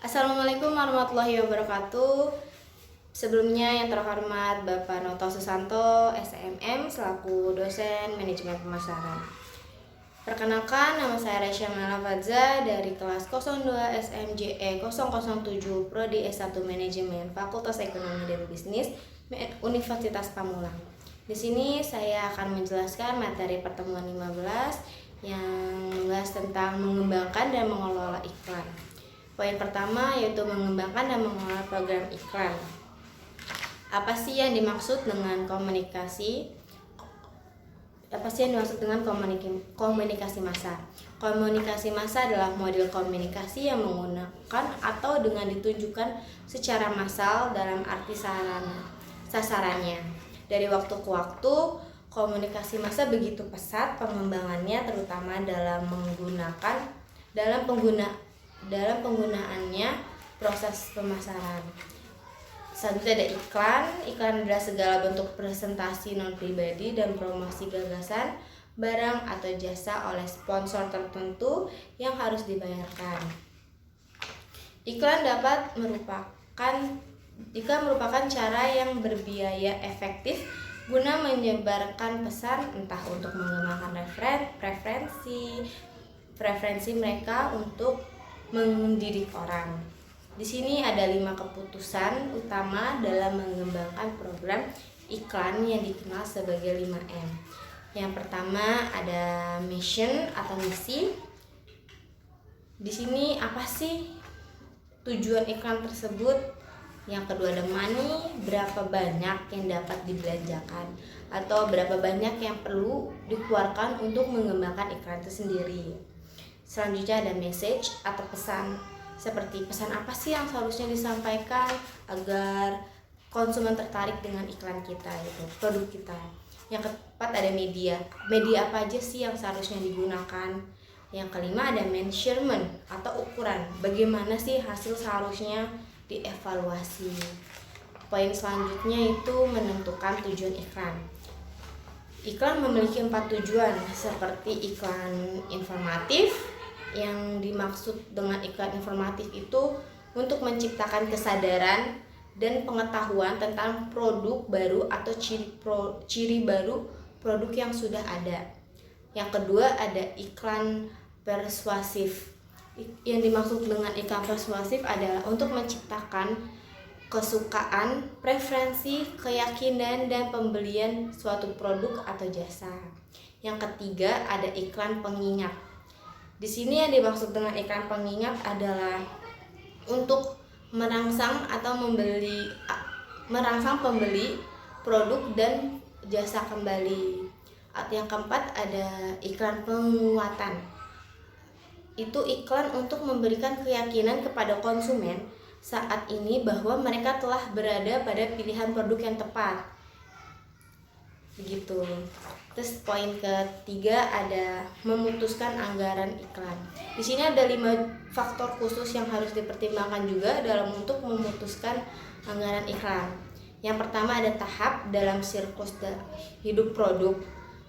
Assalamualaikum warahmatullahi wabarakatuh. Sebelumnya yang terhormat Bapak Noto Susanto, SMM, selaku dosen manajemen pemasaran. Perkenalkan, nama saya Resya Malafadza dari kelas 02 SMJE 007 Prodi S1 Manajemen Fakultas Ekonomi dan Bisnis Universitas Pamulang. Di sini saya akan menjelaskan materi pertemuan 15 yang membahas tentang mengembangkan dan mengelola iklan. Poin pertama yaitu mengembangkan dan mengelola program iklan. Apa sih yang dimaksud dengan komunikasi? Apa sih yang dimaksud dengan komunikasi massa? Komunikasi massa adalah model komunikasi yang menggunakan atau dengan ditunjukkan secara massal dalam arti sasarannya. Dari waktu ke waktu, komunikasi massa begitu pesat pengembangannya, terutama dalam penggunaannya proses pemasaran. Selanjutnya ada iklan. Iklan adalah segala bentuk presentasi non-pribadi dan promosi gagasan, barang atau jasa oleh sponsor tertentu yang harus dibayarkan. Iklan merupakan cara yang berbiaya efektif guna menyebarkan pesan, entah untuk mengembangkan preferensi mereka untuk mendidik orang. Di sini ada 5 keputusan utama dalam mengembangkan program iklan yang dikenal sebagai 5M. Yang pertama ada mission atau misi. Di sini apa sih tujuan iklan tersebut? Yang kedua ada money, berapa banyak yang dapat dibelanjakan atau berapa banyak yang perlu dikeluarkan untuk mengembangkan iklan itu sendiri. Selanjutnya ada message atau pesan, seperti pesan apa sih yang seharusnya disampaikan agar konsumen tertarik dengan iklan kita, itu produk kita. Yang keempat ada media apa aja sih yang seharusnya digunakan. Yang kelima ada measurement atau ukuran, bagaimana sih hasil seharusnya dievaluasi. Poin selanjutnya itu menentukan tujuan iklan. Iklan memiliki 4 tujuan, seperti iklan informatif. Yang dimaksud dengan iklan informatif itu untuk menciptakan kesadaran dan pengetahuan tentang produk baru atau ciri baru produk yang sudah ada. Yang kedua ada iklan persuasif. Yang dimaksud dengan iklan persuasif adalah untuk menciptakan kesukaan, preferensi, keyakinan, dan pembelian suatu produk atau jasa. Yang ketiga ada iklan pengingat. Di sini yang dimaksud dengan iklan pengingat adalah untuk merangsang pembeli produk dan jasa kembali. Yang keempat ada iklan penguatan. Itu iklan untuk memberikan keyakinan kepada konsumen saat ini bahwa mereka telah berada pada pilihan produk yang tepat. Begitu. Terus poin ketiga ada memutuskan anggaran iklan. Di sini ada 5 faktor khusus yang harus dipertimbangkan juga dalam untuk memutuskan anggaran iklan. Yang pertama ada tahap dalam siklus hidup produk.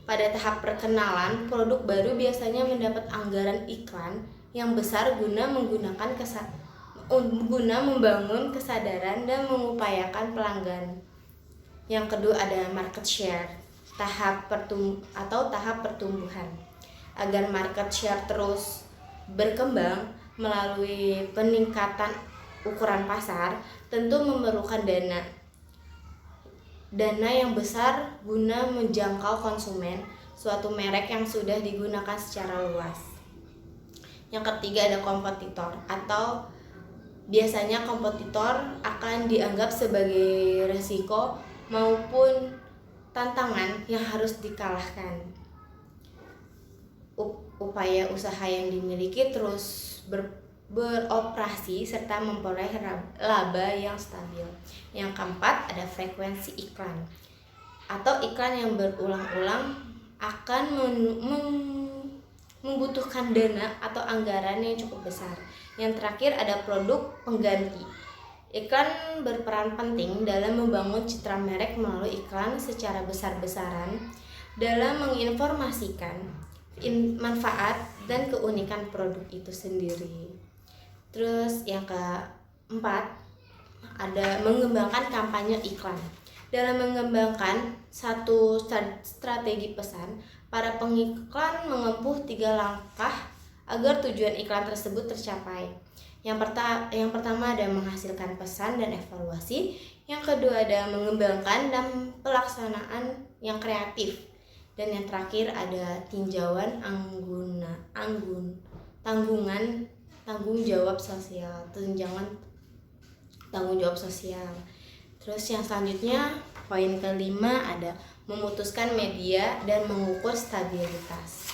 Pada tahap perkenalan, produk baru biasanya mendapat anggaran iklan yang besar guna membangun kesadaran dan mengupayakan pelanggan. Yang kedua ada market share, tahap pertumbuhan. Agar market share terus berkembang melalui peningkatan ukuran pasar, tentu memerlukan dana yang besar guna menjangkau konsumen suatu merek yang sudah digunakan secara luas. Yang ketiga ada kompetitor, atau biasanya kompetitor akan dianggap sebagai resiko maupun tantangan yang harus dikalahkan. Upaya usaha yang dimiliki terus beroperasi serta memperoleh laba yang stabil. Yang keempat ada frekuensi iklan, atau iklan yang berulang-ulang akan membutuhkan dana atau anggaran yang cukup besar. Yang terakhir ada produk pengganti. Iklan berperan penting dalam membangun citra merek melalui iklan secara besar-besaran dalam menginformasikan manfaat dan keunikan produk itu sendiri. Terus yang keempat ada mengembangkan kampanye iklan. Dalam mengembangkan satu strategi pesan, para pengiklan menempuh 3 langkah agar tujuan iklan tersebut tercapai. Yang pertama ada menghasilkan pesan dan evaluasi. Yang kedua ada mengembangkan dan pelaksanaan yang kreatif. Dan yang terakhir ada tinjauan tanggung jawab sosial. Terus yang selanjutnya poin kelima ada memutuskan media dan mengukur stabilitas.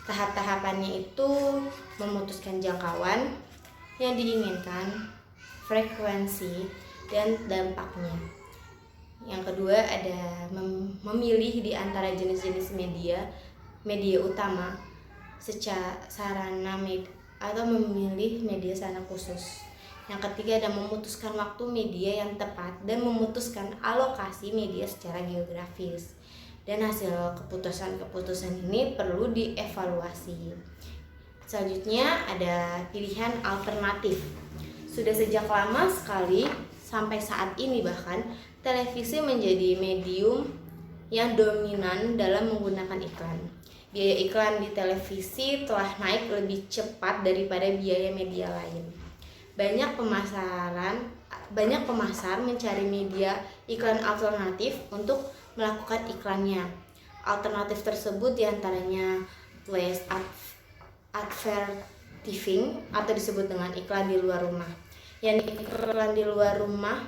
Tahap-tahapannya itu memutuskan jangkauan yang diinginkan, frekuensi, dan dampaknya. Yang kedua ada memilih di antara jenis-jenis media utama secara sarana atau memilih media sarana khusus. Yang ketiga ada memutuskan waktu media yang tepat dan memutuskan alokasi media secara geografis. Dan hasil keputusan ini perlu dievaluasi. Selanjutnya ada pilihan alternatif. Sudah sejak lama sekali sampai saat ini bahkan televisi menjadi medium yang dominan dalam menggunakan iklan. Biaya iklan di televisi telah naik lebih cepat daripada biaya media lain. Banyak pemasar mencari media iklan alternatif untuk melakukan iklannya. Alternatif tersebut diantaranya place advertising atau disebut dengan iklan di luar rumah. Yang iklan di luar rumah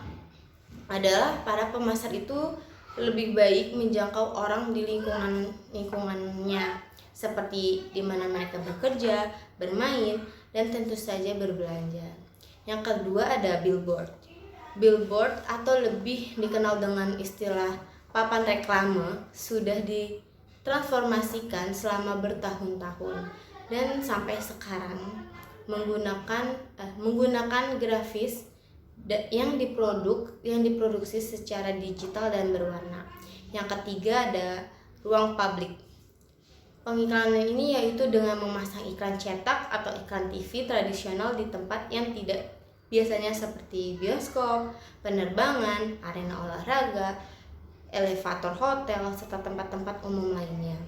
adalah para pemasar itu lebih baik menjangkau orang di lingkungannya, seperti di mana mereka bekerja, bermain, dan tentu saja berbelanja. Yang kedua ada billboard. Billboard atau lebih dikenal dengan istilah papan reklame sudah ditransformasikan selama bertahun-tahun dan sampai sekarang menggunakan grafis yang diproduksi secara digital dan berwarna. Yang ketiga ada ruang publik. Pengiklanan ini yaitu dengan memasang iklan cetak atau iklan TV tradisional di tempat yang tidak biasanya seperti bioskop, penerbangan, arena olahraga, elevator hotel, serta tempat-tempat umum lainnya.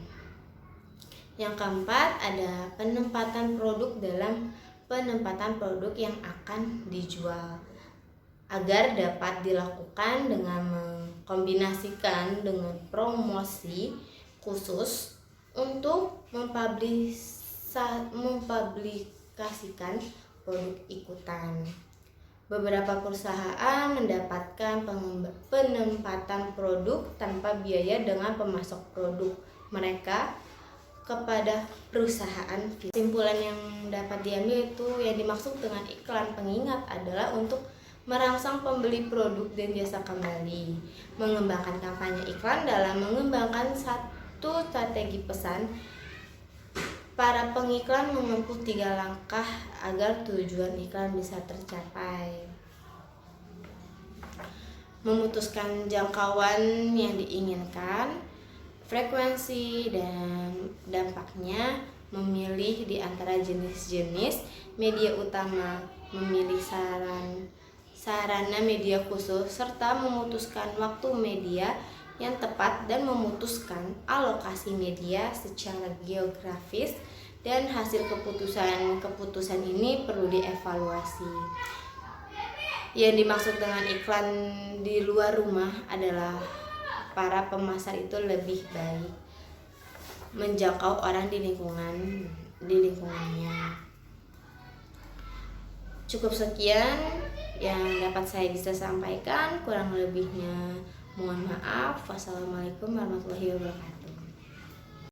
Yang keempat ada penempatan produk yang akan dijual, agar dapat dilakukan dengan mengkombinasikan dengan promosi khusus untuk mempublikasikan produk ikutan. Beberapa perusahaan mendapatkan penempatan produk tanpa biaya dengan pemasok produk mereka kepada perusahaan. Kesimpulan yang dapat diambil itu yang dimaksud dengan iklan pengingat adalah untuk merangsang pembeli produk dan jasa kembali. Mengembangkan kampanye iklan dalam mengembangkan satu strategi pesan. Para pengiklan menempuh 3 langkah agar tujuan iklan bisa tercapai. Memutuskan jangkauan yang diinginkan, frekuensi dan dampaknya, memilih di antara jenis-jenis media utama, memilih sarana media khusus, serta memutuskan waktu media yang tepat dan memutuskan alokasi media secara geografis. Dan hasil keputusan ini perlu dievaluasi. Yang dimaksud dengan iklan di luar rumah adalah para pemasar itu lebih baik menjangkau orang di lingkungannya. Cukup sekian yang dapat saya bisa sampaikan, kurang lebihnya mohon maaf. Wassalamualaikum warahmatullahi wabarakatuh.